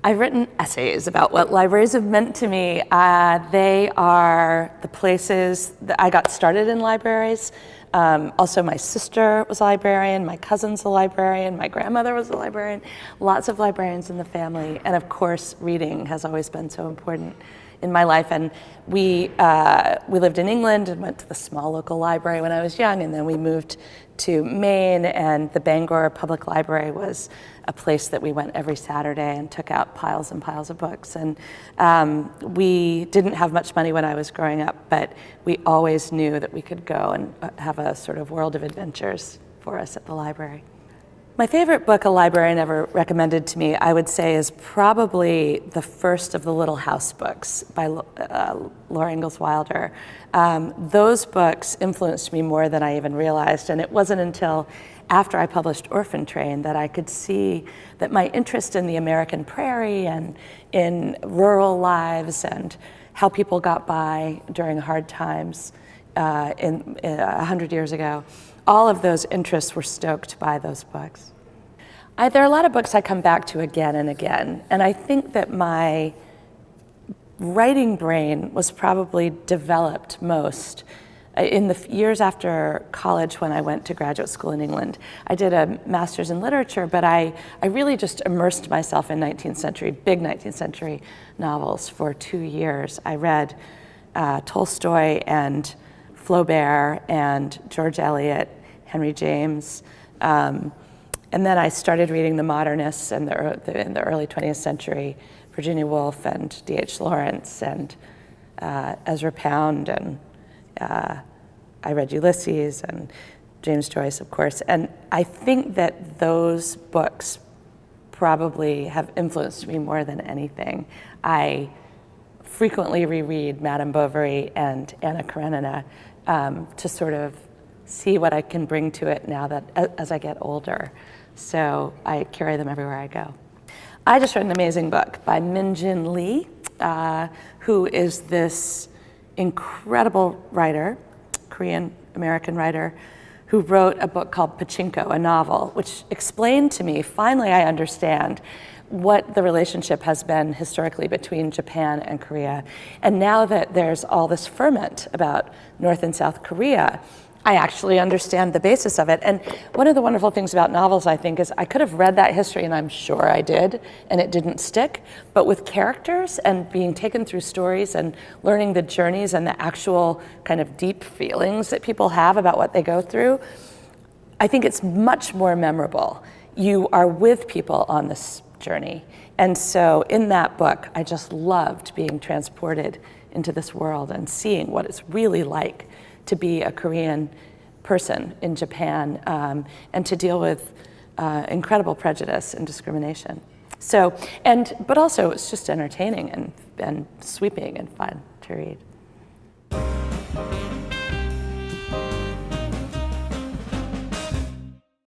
I've written essays about what libraries have meant to me. They are the places that I got started in libraries. Also, my sister was a librarian, my cousin's a librarian, my grandmother was a librarian, lots of librarians in the family. And of course, reading has always been so important in my life. And we lived in England and went to the small local library when I was young, and then we moved to Maine, and the Bangor Public Library was a place that we went every Saturday and took out piles and piles of books. And we didn't have much money when I was growing up, but we always knew that we could go and have a sort of world of adventures for us at the library. My favorite book a librarian ever recommended to me, I would say, is probably the first of the Little House books by Laura Ingalls Wilder. Those books influenced me more than I even realized, and it wasn't until after I published Orphan Train that I could see that my interest in the American prairie and in rural lives and how people got by during hard times 100 years ago, all of those interests were stoked by those books. There are a lot of books I come back to again and again, and I think that my writing brain was probably developed most in the years after college when I went to graduate school in England. I did a master's in literature, but I really just immersed myself in big 19th century novels for 2 years. I read Tolstoy and Flaubert and George Eliot, Henry James, and then I started reading the modernists in the early 20th century, Virginia Woolf and D.H. Lawrence and Ezra Pound, and I read Ulysses and James Joyce, of course. And I think that those books probably have influenced me more than anything. I frequently reread Madame Bovary and Anna Karenina to sort of see what I can bring to it now that as I get older. So I carry them everywhere I go. I just read an amazing book by Min-Jin Lee, who is this incredible writer, Korean-American writer, who wrote a book called Pachinko, a novel, which explained to me, finally I understand, what the relationship has been historically between Japan and Korea. And now that there's all this ferment about North and South Korea, I actually understand the basis of it. And one of the wonderful things about novels, I think, is I could have read that history, and I'm sure I did, and it didn't stick. But with characters and being taken through stories and learning the journeys and the actual kind of deep feelings that people have about what they go through, I think it's much more memorable. You are with people on this journey. And so in that book, I just loved being transported into this world and seeing what it's really like to be a Korean person in Japan and to deal with incredible prejudice and discrimination. So, but also it's just entertaining and sweeping and fun to read.